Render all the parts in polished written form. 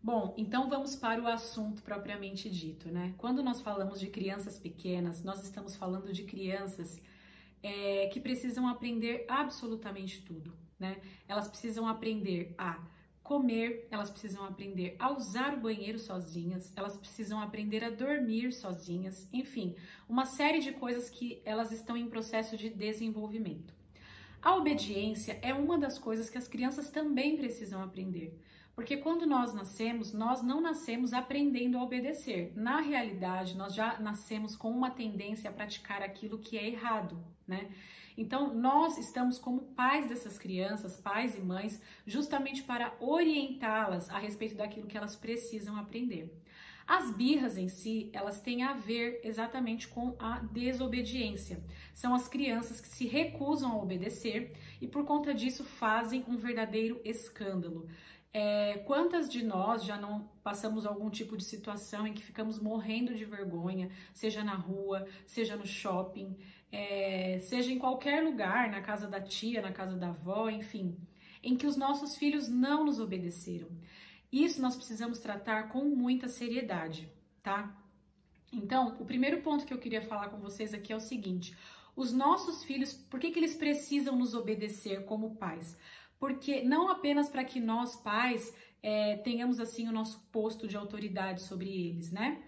Bom, então vamos para o assunto propriamente dito, né? Quando nós falamos de crianças pequenas, nós estamos falando de crianças que precisam aprender absolutamente tudo, né? Elas precisam aprender a comer, elas precisam aprender a usar o banheiro sozinhas, elas precisam aprender a dormir sozinhas, enfim, uma série de coisas que elas estão em processo de desenvolvimento. A obediência é uma das coisas que as crianças também precisam aprender. Porque quando nós nascemos, nós não nascemos aprendendo a obedecer. Na realidade, nós já nascemos com uma tendência a praticar aquilo que é errado, né? Então, nós estamos como pais dessas crianças, pais e mães, justamente para orientá-las a respeito daquilo que elas precisam aprender. As birras em si, elas têm a ver exatamente com a desobediência. São as crianças que se recusam a obedecer e por conta disso fazem um verdadeiro escândalo. Quantas de nós já não passamos algum tipo de situação em que ficamos morrendo de vergonha, seja na rua, seja no shopping, seja em qualquer lugar, na casa da tia, na casa da avó, enfim, em que os nossos filhos não nos obedeceram. Isso nós precisamos tratar com muita seriedade, tá? Então, o primeiro ponto que eu queria falar com vocês aqui é o seguinte: os nossos filhos, por que eles precisam nos obedecer como pais? Porque não apenas para que nós, pais, tenhamos assim o nosso posto de autoridade sobre eles, né?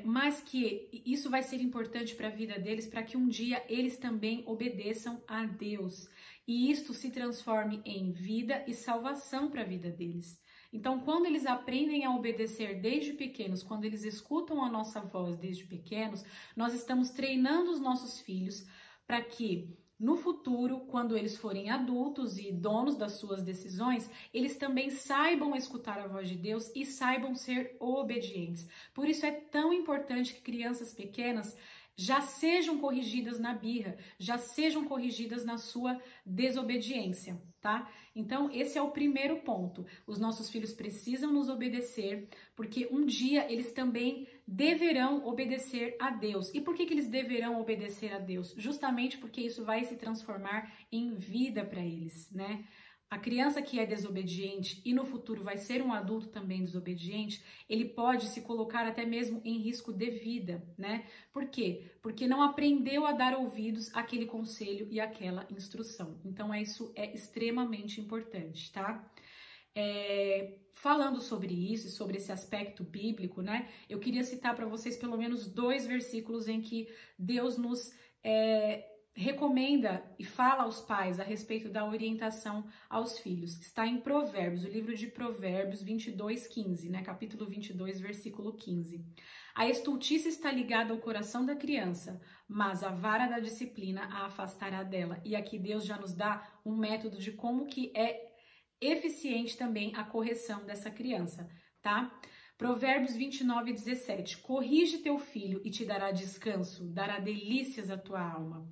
Mas que isso vai ser importante para a vida deles, para que um dia eles também obedeçam a Deus. E isto se transforme em vida e salvação para a vida deles. Então, quando eles aprendem a obedecer desde pequenos, quando eles escutam a nossa voz desde pequenos, nós estamos treinando os nossos filhos para que no futuro, quando eles forem adultos e donos das suas decisões, eles também saibam escutar a voz de Deus e saibam ser obedientes. Por isso é tão importante que crianças pequenas já sejam corrigidas na birra, já sejam corrigidas na sua desobediência, tá? Então, esse é o primeiro ponto. Os nossos filhos precisam nos obedecer, porque um dia eles também deverão obedecer a Deus. E por que eles deverão obedecer a Deus? Justamente porque isso vai se transformar em vida para eles, né? A criança que é desobediente e no futuro vai ser um adulto também desobediente, ele pode se colocar até mesmo em risco de vida, né? Por quê? Porque não aprendeu a dar ouvidos àquele conselho e àquela instrução. Então, isso é extremamente importante, tá? Falando sobre isso e sobre esse aspecto bíblico, né? Eu queria citar para vocês pelo menos 2 versículos em que Deus nos recomenda e fala aos pais a respeito da orientação aos filhos. Está em Provérbios, o livro de Provérbios 22:15, né? Capítulo 22, versículo 15. A estultícia está ligada ao coração da criança, mas a vara da disciplina a afastará dela. E aqui Deus já nos dá um método de como que é eficiente também a correção dessa criança, tá? Provérbios 29:17. Corrige teu filho e te dará descanso, dará delícias à tua alma.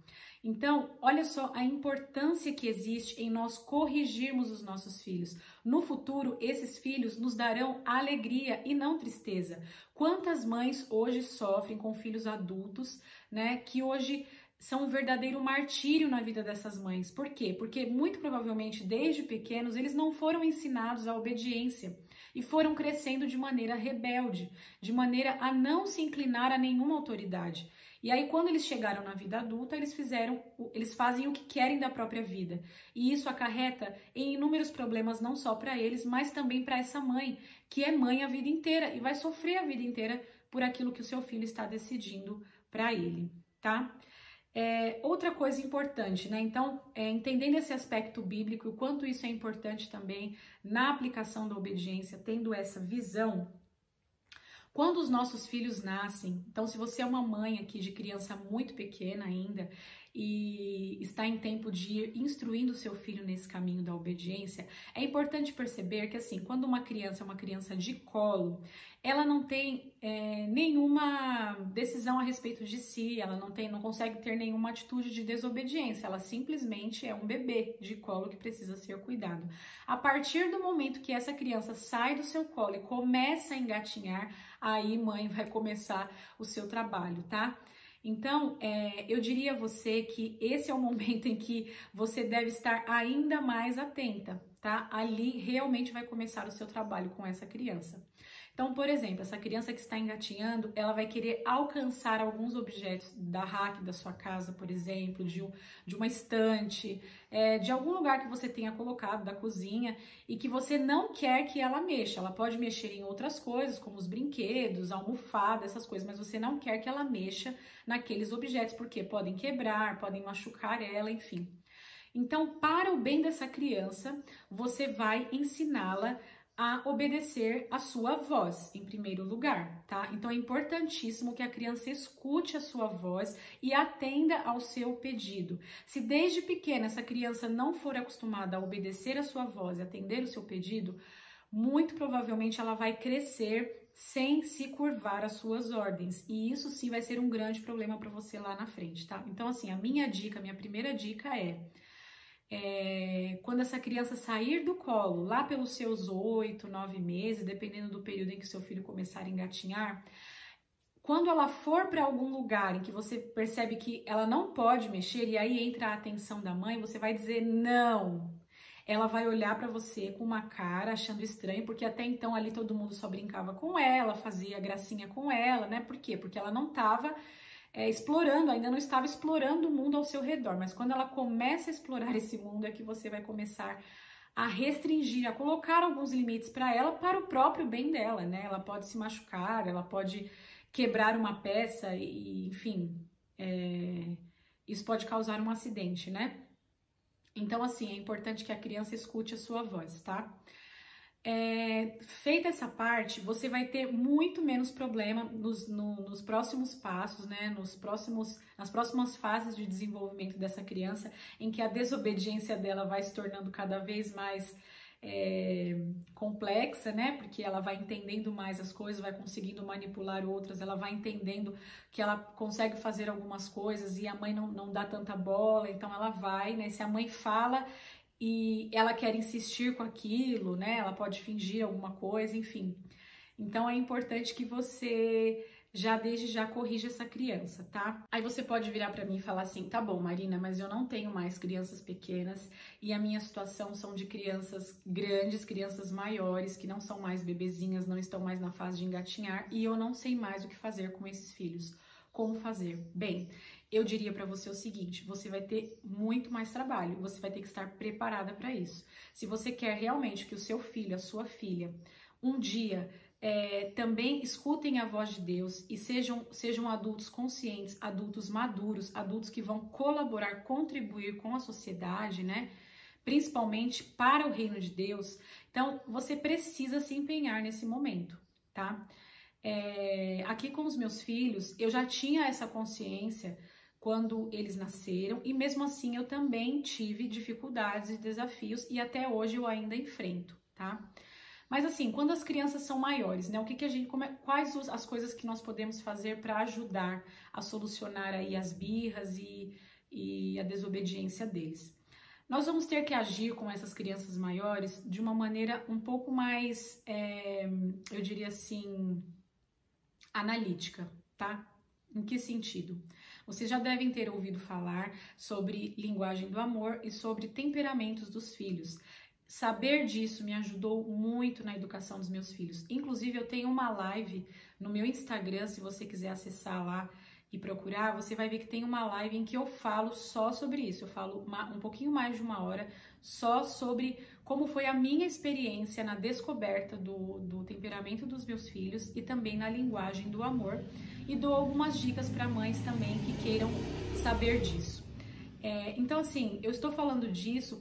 Então, olha só a importância que existe em nós corrigirmos os nossos filhos. No futuro, esses filhos nos darão alegria e não tristeza. Quantas mães hoje sofrem com filhos adultos, né, que hoje são um verdadeiro martírio na vida dessas mães. Por quê? Porque muito provavelmente desde pequenos eles não foram ensinados à obediência e foram crescendo de maneira rebelde, de maneira a não se inclinar a nenhuma autoridade. E aí, quando eles chegaram na vida adulta, eles fazem o que querem da própria vida. E isso acarreta em inúmeros problemas, não só para eles, mas também para essa mãe, que é mãe a vida inteira e vai sofrer a vida inteira por aquilo que o seu filho está decidindo para ele, tá? Outra coisa importante, né? Então, entendendo esse aspecto bíblico, o quanto isso é importante também na aplicação da obediência, tendo essa visão. Quando os nossos filhos nascem, então se você é uma mãe aqui de criança muito pequena ainda e está em tempo de ir instruindo seu filho nesse caminho da obediência, é importante perceber que assim, quando uma criança é uma criança de colo, ela não tem nenhuma decisão a respeito de si, ela não consegue ter nenhuma atitude de desobediência, ela simplesmente é um bebê de colo que precisa ser cuidado. A partir do momento que essa criança sai do seu colo e começa a engatinhar, aí mãe vai começar o seu trabalho, tá? Então, eu diria a você que esse é o momento em que você deve estar ainda mais atenta, tá? tá? Ali realmente vai começar o seu trabalho com essa criança. Então, por exemplo, essa criança que está engatinhando, ela vai querer alcançar alguns objetos da rack da sua casa, por exemplo, de uma estante, de algum lugar que você tenha colocado, da cozinha, e que você não quer que ela mexa. Ela pode mexer em outras coisas, como os brinquedos, a almofada, essas coisas, mas você não quer que ela mexa naqueles objetos, porque podem quebrar, podem machucar ela, enfim. Então, para o bem dessa criança, você vai ensiná-la a obedecer a sua voz, em primeiro lugar, tá? Então é importantíssimo que a criança escute a sua voz e atenda ao seu pedido. Se desde pequena essa criança não for acostumada a obedecer a sua voz e atender o seu pedido, muito provavelmente ela vai crescer sem se curvar às suas ordens. E isso sim vai ser um grande problema para você lá na frente, tá? Então assim, a minha primeira dica quando essa criança sair do colo, lá pelos seus 8, 9 meses, dependendo do período em que seu filho começar a engatinhar, quando ela for para algum lugar em que você percebe que ela não pode mexer, e aí entra a atenção da mãe, você vai dizer não. Ela vai olhar para você com uma cara achando estranho, porque até então ali todo mundo só brincava com ela, fazia gracinha com ela, né? Por quê? Porque ela não estava ainda não estava explorando o mundo ao seu redor, mas quando ela começa a explorar esse mundo é que você vai começar a restringir, a colocar alguns limites para ela, para o próprio bem dela, né? Ela pode se machucar, ela pode quebrar uma peça e enfim, isso pode causar um acidente, né? Então, assim, é importante que a criança escute a sua voz, tá? Feita essa parte, você vai ter muito menos problema nos próximos passos, né? Nas próximas fases de desenvolvimento dessa criança, em que a desobediência dela vai se tornando cada vez mais complexa, né? Porque ela vai entendendo mais as coisas, vai conseguindo manipular outras, ela vai entendendo que ela consegue fazer algumas coisas e a mãe não dá tanta bola, então ela vai, né? Se a mãe fala e ela quer insistir com aquilo, né? Ela pode fingir alguma coisa, enfim. Então é importante que você desde já corrija essa criança, tá? Aí você pode virar para mim e falar assim: tá bom, Marina, mas eu não tenho mais crianças pequenas e a minha situação são de crianças grandes, crianças maiores, que não são mais bebezinhas, não estão mais na fase de engatinhar e eu não sei mais o que fazer com esses filhos. Como fazer? Bem, eu diria para você o seguinte: você vai ter muito mais trabalho, você vai ter que estar preparada para isso. Se você quer realmente que o seu filho, a sua filha, um dia também escutem a voz de Deus e sejam adultos conscientes, adultos maduros, adultos que vão colaborar, contribuir com a sociedade, né? Principalmente para o reino de Deus, então você precisa se empenhar nesse momento, tá? Aqui com os meus filhos, eu já tinha essa consciência quando eles nasceram e mesmo assim eu também tive dificuldades e desafios e até hoje eu ainda enfrento, tá? Mas assim, quando as crianças são maiores, né, quais as coisas que nós podemos fazer para ajudar a solucionar aí as birras e a desobediência deles? Nós vamos ter que agir com essas crianças maiores de uma maneira um pouco mais, eu diria assim, analítica, tá? Em que sentido? Vocês já devem ter ouvido falar sobre linguagem do amor e sobre temperamentos dos filhos. Saber disso me ajudou muito na educação dos meus filhos. Inclusive, eu tenho uma live no meu Instagram, se você quiser acessar lá e procurar, você vai ver que tem uma live em que eu falo só sobre isso. Eu falo um pouquinho mais de 1 hora só sobre como foi a minha experiência na descoberta do temperamento dos meus filhos e também na linguagem do amor. E dou algumas dicas para mães também que queiram saber disso. Então, assim, eu estou falando disso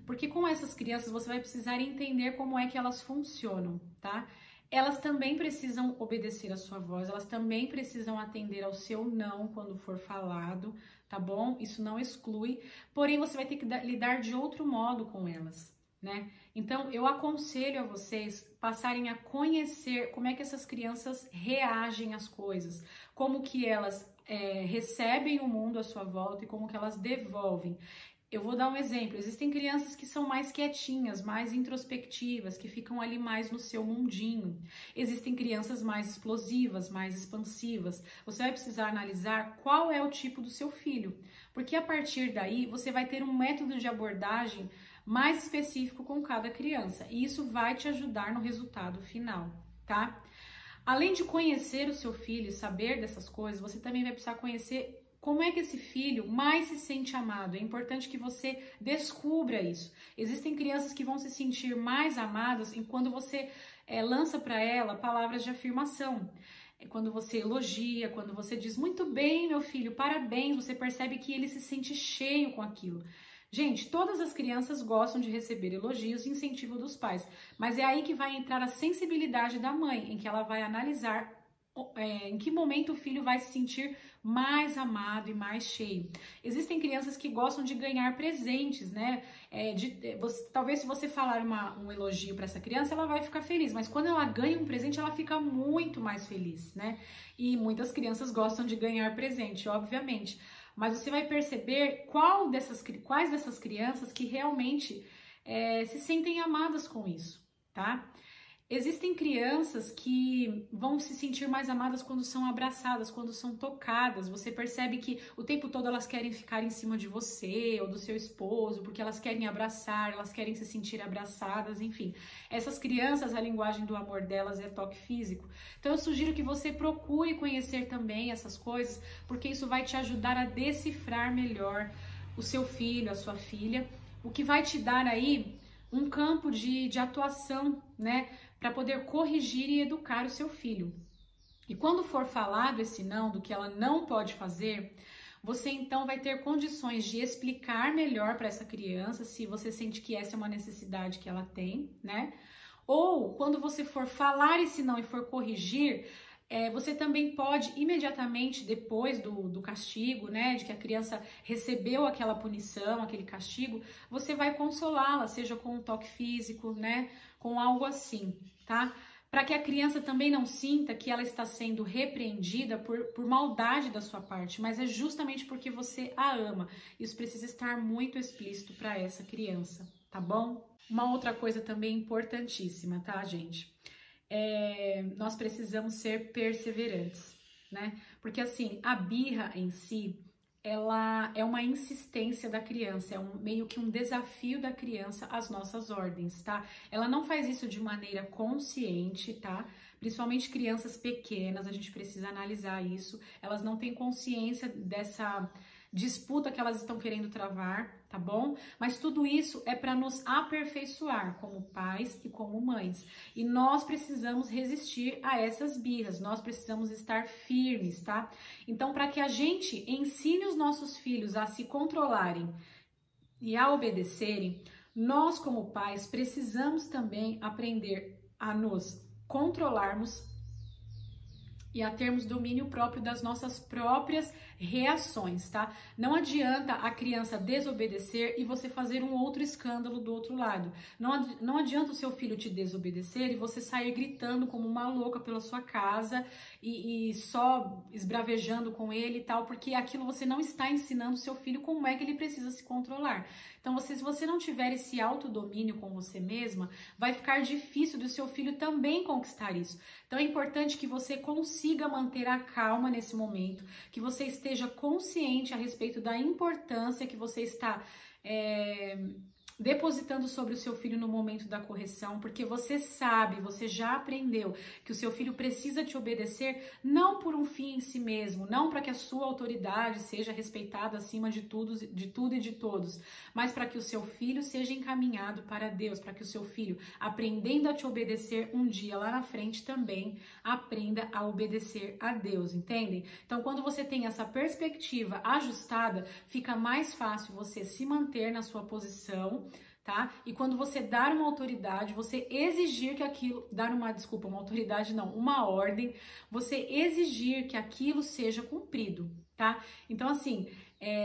porque com essas crianças você vai precisar entender como é que elas funcionam, tá? Elas também precisam obedecer a sua voz, elas também precisam atender ao seu não quando for falado, tá bom? Isso não exclui, porém você vai ter que lidar de outro modo com elas, né? Então eu aconselho a vocês passarem a conhecer como é que essas crianças reagem às coisas, como que elas recebem o mundo à sua volta e como que elas devolvem. Eu vou dar um exemplo, existem crianças que são mais quietinhas, mais introspectivas, que ficam ali mais no seu mundinho. Existem crianças mais explosivas, mais expansivas. Você vai precisar analisar qual é o tipo do seu filho, porque a partir daí você vai ter um método de abordagem mais específico com cada criança. E isso vai te ajudar no resultado final, tá? Além de conhecer o seu filho e saber dessas coisas, você também vai precisar conhecer como é que esse filho mais se sente amado. É importante que você descubra isso. Existem crianças que vão se sentir mais amadas quando você lança para ela palavras de afirmação. Quando você elogia, quando você diz muito bem, meu filho, parabéns, você percebe que ele se sente cheio com aquilo. Gente, todas as crianças gostam de receber elogios e incentivo dos pais, mas é aí que vai entrar a sensibilidade da mãe, em que ela vai analisar em que momento o filho vai se sentir mais amado e mais cheio. Existem crianças que gostam de ganhar presentes, né? Talvez se você falar um elogio para essa criança, ela vai ficar feliz, mas quando ela ganha um presente, ela fica muito mais feliz, né? E muitas crianças gostam de ganhar presente, obviamente. Mas você vai perceber quais dessas crianças que realmente se sentem amadas com isso, tá? Existem crianças que vão se sentir mais amadas quando são abraçadas, quando são tocadas. Você percebe que o tempo todo elas querem ficar em cima de você ou do seu esposo, porque elas querem abraçar, elas querem se sentir abraçadas, enfim. Essas crianças, a linguagem do amor delas é toque físico. Então eu sugiro que você procure conhecer também essas coisas, porque isso vai te ajudar a decifrar melhor o seu filho, a sua filha, o que vai te dar aí um campo de atuação, né? Para poder corrigir e educar o seu filho. E quando for falado esse não, do que ela não pode fazer, você então vai ter condições de explicar melhor para essa criança, se você sente que essa é uma necessidade que ela tem, né? Ou quando você for falar esse não e for corrigir, você também pode, imediatamente depois do castigo, né, de que a criança recebeu aquela punição, aquele castigo, você vai consolá-la, seja com um toque físico, né, com algo assim, tá? Para que a criança também não sinta que ela está sendo repreendida por maldade da sua parte, mas é justamente porque você a ama. Isso precisa estar muito explícito para essa criança, tá bom? Uma outra coisa também importantíssima, tá, gente? Nós precisamos ser perseverantes, né? Porque assim, a birra em si, ela é uma insistência da criança, meio que um desafio da criança às nossas ordens, tá? Ela não faz isso de maneira consciente, tá? Principalmente crianças pequenas, a gente precisa analisar isso. Elas não têm consciência dessa disputa que elas estão querendo travar, tá bom? Mas tudo isso é para nos aperfeiçoar como pais e como mães. E nós precisamos resistir a essas birras, nós precisamos estar firmes, tá? Então, para que a gente ensine os nossos filhos a se controlarem e a obedecerem, nós como pais precisamos também aprender a nos controlarmos e a termos domínio próprio das nossas próprias reações, tá? Não adianta a criança desobedecer e você fazer um outro escândalo do outro lado. Não adianta o seu filho te desobedecer e você sair gritando como uma louca pela sua casa e só esbravejando com ele e tal, porque aquilo você não está ensinando o seu filho como é que ele precisa se controlar. Então, se você não tiver esse autodomínio com você mesma, vai ficar difícil do seu filho também conquistar isso. Então, é importante que você consiga manter a calma nesse momento, que você esteja consciente a respeito da importância que você está depositando sobre o seu filho no momento da correção, porque você sabe, você já aprendeu que o seu filho precisa te obedecer não por um fim em si mesmo, não para que a sua autoridade seja respeitada acima de tudo e de todos, mas para que o seu filho seja encaminhado para Deus, para que o seu filho, aprendendo a te obedecer um dia lá na frente, também aprenda a obedecer a Deus, entendem? Então, quando você tem essa perspectiva ajustada, fica mais fácil você se manter na sua posição, tá? E quando você dar uma autoridade, você exigir que aquilo, uma autoridade não, uma ordem, você exigir que aquilo seja cumprido, tá? Então, assim,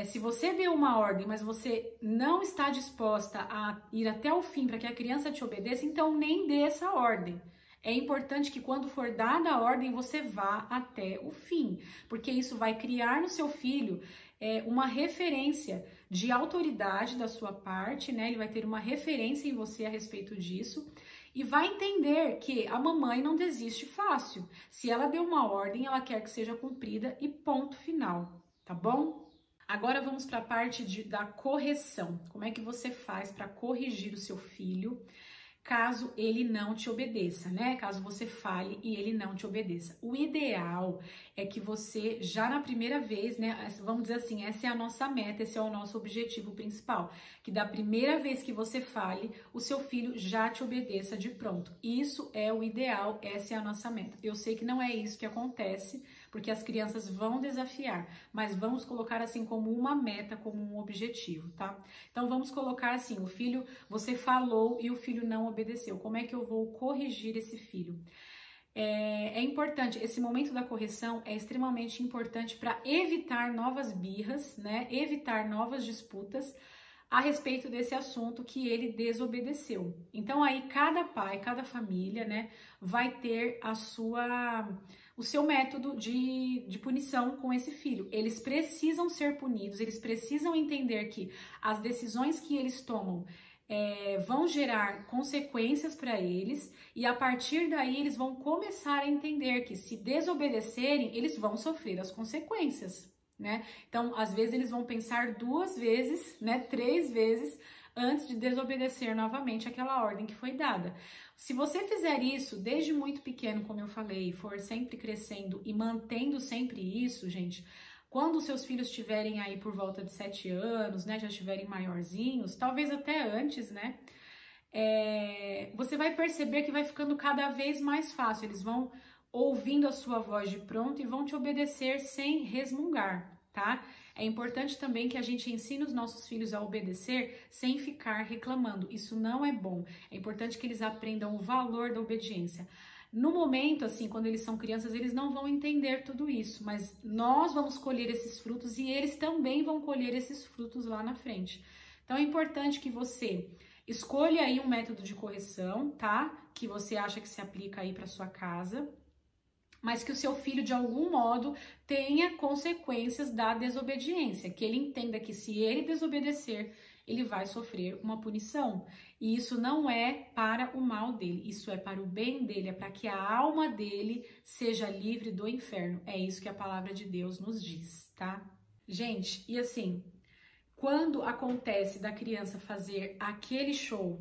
se você deu uma ordem, mas você não está disposta a ir até o fim para que a criança te obedeça, então nem dê essa ordem. É importante que quando for dada a ordem, você vá até o fim, porque isso vai criar no seu filho uma referência de autoridade da sua parte, né? Ele vai ter uma referência em você a respeito disso e vai entender que a mamãe não desiste fácil. Se ela deu uma ordem, ela quer que seja cumprida e ponto final, tá bom? Agora vamos para a parte da correção. Como é que você faz para corrigir o seu filho caso ele não te obedeça, né? Caso você fale e ele não te obedeça. O ideal é que você, já na primeira vez, né? Vamos dizer assim, essa é a nossa meta, esse é o nosso objetivo principal. Que da primeira vez que você fale, o seu filho já te obedeça de pronto. Isso é o ideal, essa é a nossa meta. Eu sei que não é isso que acontece, porque as crianças vão desafiar, mas vamos colocar assim como uma meta, como um objetivo, tá? Então vamos colocar assim, o filho, você falou e o filho não obedeceu. Como é que eu vou corrigir esse filho? É importante, esse momento da correção é extremamente importante para evitar novas birras, né? Evitar novas disputas a respeito desse assunto que ele desobedeceu. Então aí cada pai, cada família, né, vai ter o seu método de punição com esse filho. Eles precisam ser punidos, eles precisam entender que as decisões que eles tomam vão gerar consequências para eles, e a partir daí eles vão começar a entender que se desobedecerem, eles vão sofrer as consequências, né? Então, às vezes eles vão pensar 2 vezes, né, 3 vezes antes de desobedecer novamente aquela ordem que foi dada. Se você fizer isso desde muito pequeno, como eu falei, for sempre crescendo e mantendo sempre isso, gente, quando os seus filhos estiverem aí por volta de 7 anos, né, já estiverem maiorzinhos, talvez até antes, né, você vai perceber que vai ficando cada vez mais fácil. Eles vão ouvindo a sua voz de pronto e vão te obedecer sem resmungar, tá? É importante também que a gente ensine os nossos filhos a obedecer sem ficar reclamando. Isso não é bom. É importante que eles aprendam o valor da obediência. No momento, assim, quando eles são crianças, eles não vão entender tudo isso, mas nós vamos colher esses frutos e eles também vão colher esses frutos lá na frente. Então é importante que você escolha aí um método de correção, tá? Que você acha que se aplica aí para sua casa, mas que o seu filho, de algum modo, tenha consequências da desobediência, que ele entenda que se ele desobedecer, ele vai sofrer uma punição. E isso não é para o mal dele, isso é para o bem dele, é para que a alma dele seja livre do inferno. É isso que a palavra de Deus nos diz, tá? Gente, e assim, quando acontece da criança fazer aquele show,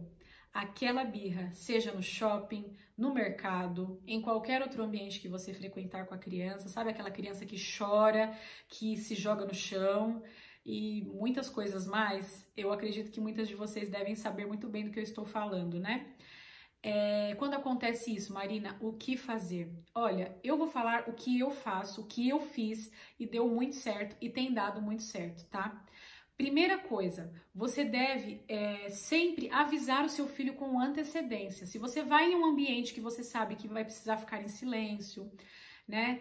aquela birra, seja no shopping, no mercado, em qualquer outro ambiente que você frequentar com a criança, sabe aquela criança que chora, que se joga no chão e muitas coisas mais, eu acredito que muitas de vocês devem saber muito bem do que eu estou falando, né? Quando acontece isso, Marina, o que fazer? Olha, eu vou falar o que eu faço, o que eu fiz e deu muito certo e tem dado muito certo, tá? Primeira coisa, você deve sempre avisar o seu filho com antecedência. Se você vai em um ambiente que você sabe que vai precisar ficar em silêncio, né?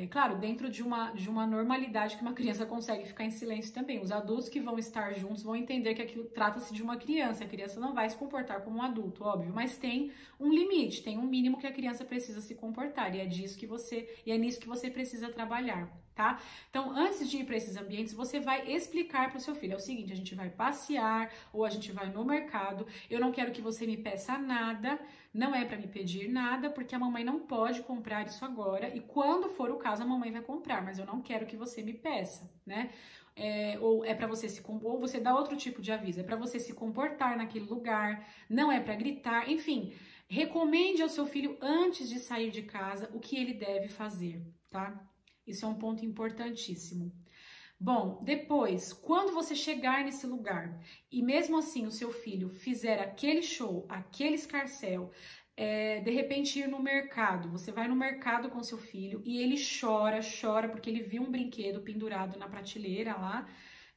Claro, dentro de uma normalidade que uma criança consegue ficar em silêncio também. Os adultos que vão estar juntos vão entender que aquilo trata-se de uma criança. A criança não vai se comportar como um adulto, óbvio, mas tem um limite, tem um mínimo que a criança precisa se comportar, e é nisso que você precisa trabalhar, tá? Então, antes de ir para esses ambientes, você vai explicar para o seu filho, é o seguinte, a gente vai passear ou a gente vai no mercado, eu não quero que você me peça nada, não é para me pedir nada, porque a mamãe não pode comprar isso agora, e quando for o caso, a mamãe vai comprar, mas eu não quero que você me peça, né? Ou é para você ou você dá outro tipo de aviso, é para você se comportar naquele lugar, não é para gritar, enfim, recomende ao seu filho antes de sair de casa o que ele deve fazer, tá? Isso é um ponto importantíssimo. Bom, depois, quando você chegar nesse lugar e mesmo assim o seu filho fizer aquele show, aquele escarcéu, de repente ir no mercado, você vai no mercado com seu filho e ele chora porque ele viu um brinquedo pendurado na prateleira lá,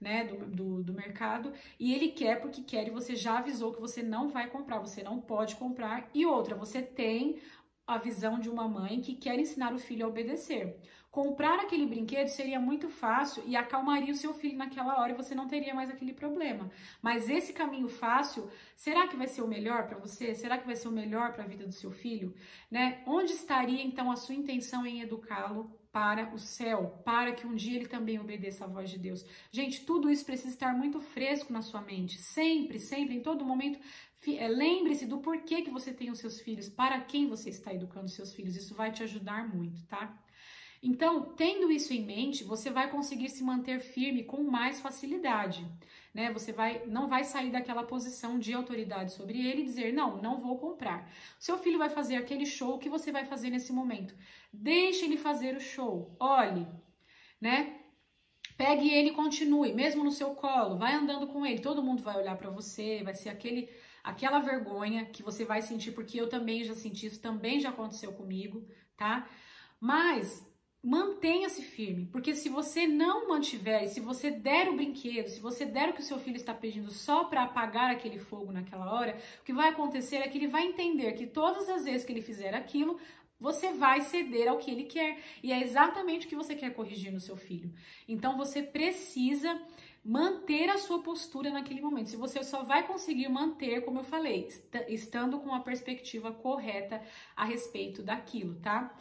né, do mercado, e ele quer porque quer e você já avisou que você não vai comprar, você não pode comprar. E outra, você tem a visão de uma mãe que quer ensinar o filho a obedecer. Comprar aquele brinquedo seria muito fácil e acalmaria o seu filho naquela hora e você não teria mais aquele problema. Mas esse caminho fácil, será que vai ser o melhor para você? Será que vai ser o melhor para a vida do seu filho? Né? Onde estaria então a sua intenção em educá-lo para o céu, para que um dia ele também obedeça à voz de Deus? Gente, tudo isso precisa estar muito fresco na sua mente, sempre, sempre, em todo momento. Lembre-se do porquê que você tem os seus filhos, para quem você está educando os seus filhos, isso vai te ajudar muito, tá? Então, tendo isso em mente, você vai conseguir se manter firme com mais facilidade, né? Você não vai sair daquela posição de autoridade sobre ele e dizer, não vou comprar. Seu filho vai fazer aquele show, o que você vai fazer nesse momento? Deixe ele fazer o show, olhe, né? Pegue ele e continue, mesmo no seu colo, vai andando com ele, todo mundo vai olhar para você, vai ser aquela vergonha que você vai sentir, porque eu também já senti isso, também já aconteceu comigo, tá? Mas mantenha-se firme, porque se você não mantiver, se você der o brinquedo, se você der o que o seu filho está pedindo só para apagar aquele fogo naquela hora, o que vai acontecer é que ele vai entender que todas as vezes que ele fizer aquilo, você vai ceder ao que ele quer. E é exatamente o que você quer corrigir no seu filho. Então você precisa manter a sua postura naquele momento. Se você só vai conseguir manter, como eu falei, estando com a perspectiva correta a respeito daquilo, tá?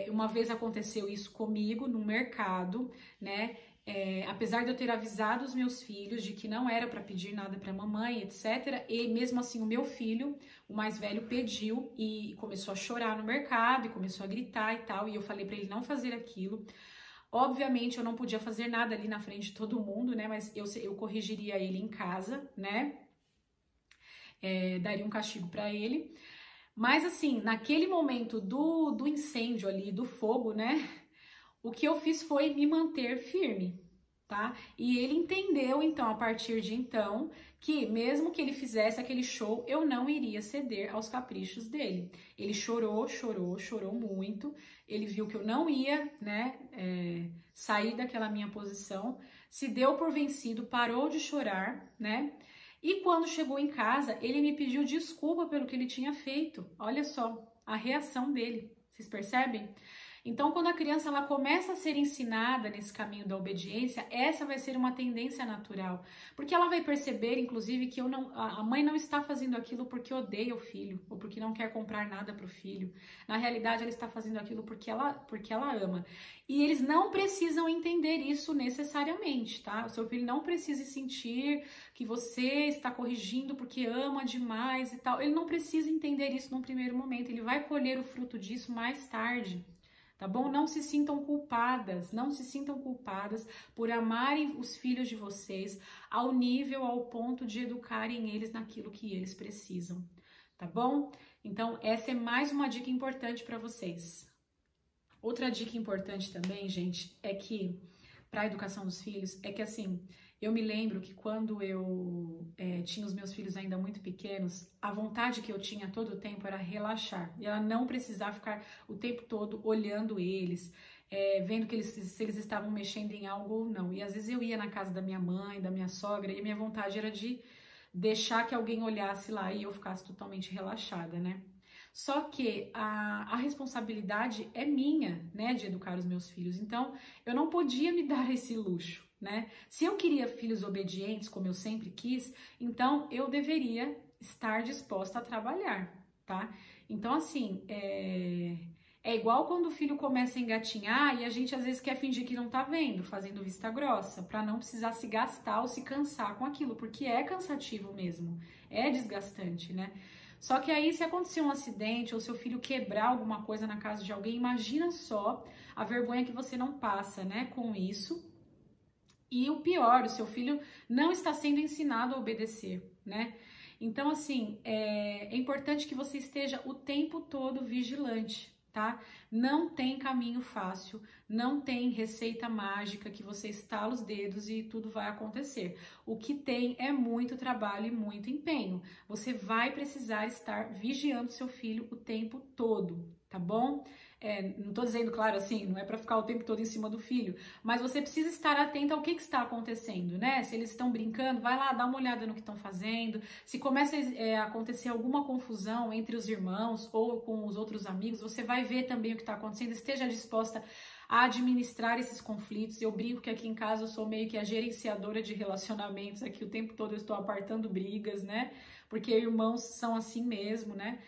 Uma vez aconteceu isso comigo no mercado, né? Apesar de eu ter avisado os meus filhos de que não era para pedir nada para a mamãe, etc. E mesmo assim o meu filho, o mais velho, pediu e começou a chorar no mercado e começou a gritar e tal. E eu falei para ele não fazer aquilo. Obviamente eu não podia fazer nada ali na frente de todo mundo, né? Mas eu corrigiria ele em casa, né? Daria um castigo para ele. Mas assim, naquele momento do incêndio ali, do fogo, né? O que eu fiz foi me manter firme, tá? E ele entendeu, então, a partir de então, que mesmo que ele fizesse aquele show, eu não iria ceder aos caprichos dele. Ele chorou muito. Ele viu que eu não ia, né, sair daquela minha posição. Se deu por vencido, parou de chorar, né? E quando chegou em casa, ele me pediu desculpa pelo que ele tinha feito. Olha só a reação dele. Vocês percebem? Então, quando a criança ela começa a ser ensinada nesse caminho da obediência, essa vai ser uma tendência natural. Porque ela vai perceber, inclusive, que a mãe não está fazendo aquilo porque odeia o filho, ou porque não quer comprar nada para o filho. Na realidade, ela está fazendo aquilo porque ela ama. E eles não precisam entender isso necessariamente, tá? O seu filho não precisa sentir que você está corrigindo porque ama demais e tal. Ele não precisa entender isso num primeiro momento, ele vai colher o fruto disso mais tarde. Tá bom? Não se sintam culpadas, não se sintam culpadas por amarem os filhos de vocês ao nível, ao ponto de educarem eles naquilo que eles precisam, tá bom? Então, essa é mais uma dica importante para vocês. Outra dica importante também, gente, é que, para a educação dos filhos, é que assim, eu me lembro que quando eu tinha os meus filhos ainda muito pequenos, a vontade que eu tinha todo o tempo era relaxar. E ela não precisava ficar o tempo todo olhando eles, vendo que se eles estavam mexendo em algo ou não. E às vezes eu ia na casa da minha mãe, da minha sogra, e a minha vontade era de deixar que alguém olhasse lá e eu ficasse totalmente relaxada, né? Só que a responsabilidade é minha, né, de educar os meus filhos. Então, eu não podia me dar esse luxo, né? Se eu queria filhos obedientes, como eu sempre quis, então eu deveria estar disposta a trabalhar, tá? Então, assim, é igual quando o filho começa a engatinhar e a gente às vezes quer fingir que não tá vendo, fazendo vista grossa, para não precisar se gastar ou se cansar com aquilo, porque é cansativo mesmo, é desgastante, né? Só que aí, se acontecer um acidente ou seu filho quebrar alguma coisa na casa de alguém, imagina só a vergonha que você não passa, né, com isso. E o pior, o seu filho não está sendo ensinado a obedecer, né? Então, assim, é importante que você esteja o tempo todo vigilante, tá? Não tem caminho fácil, não tem receita mágica que você estala os dedos e tudo vai acontecer. O que tem é muito trabalho e muito empenho. Você vai precisar estar vigiando seu filho o tempo todo, tá bom? Não tô dizendo, claro, assim, não é para ficar o tempo todo em cima do filho, mas você precisa estar atento ao que está acontecendo, né? Se eles estão brincando, vai lá, dá uma olhada no que estão fazendo. Se começa a acontecer alguma confusão entre os irmãos ou com os outros amigos, você vai ver também o que está acontecendo, esteja disposta a administrar esses conflitos. Eu brinco que aqui em casa eu sou meio que a gerenciadora de relacionamentos, aqui o tempo todo eu estou apartando brigas, né? Porque irmãos são assim mesmo, né?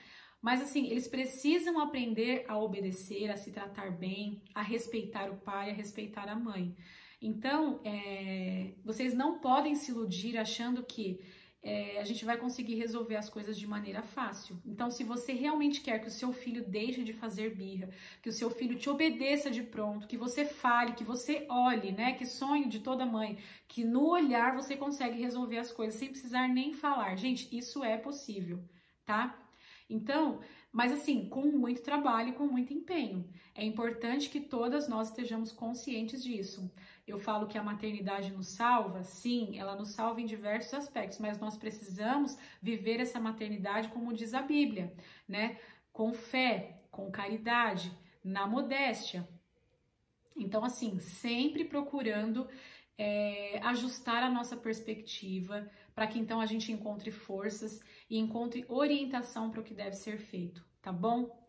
Mas assim, eles precisam aprender a obedecer, a se tratar bem, a respeitar o pai, a respeitar a mãe. Então, vocês não podem se iludir achando que a gente vai conseguir resolver as coisas de maneira fácil. Então, se você realmente quer que o seu filho deixe de fazer birra, que o seu filho te obedeça de pronto, que você fale, que você olhe, né? Que sonho de toda mãe, que no olhar você consegue resolver as coisas sem precisar nem falar. Gente, isso é possível, tá? Então, mas assim, com muito trabalho e com muito empenho. É importante que todas nós estejamos conscientes disso. Eu falo que a maternidade nos salva, sim, ela nos salva em diversos aspectos, mas nós precisamos viver essa maternidade como diz a Bíblia, né? Com fé, com caridade, na modéstia. Então, assim, sempre procurando ajustar a nossa perspectiva para que então a gente encontre forças e encontre orientação para o que deve ser feito, tá bom?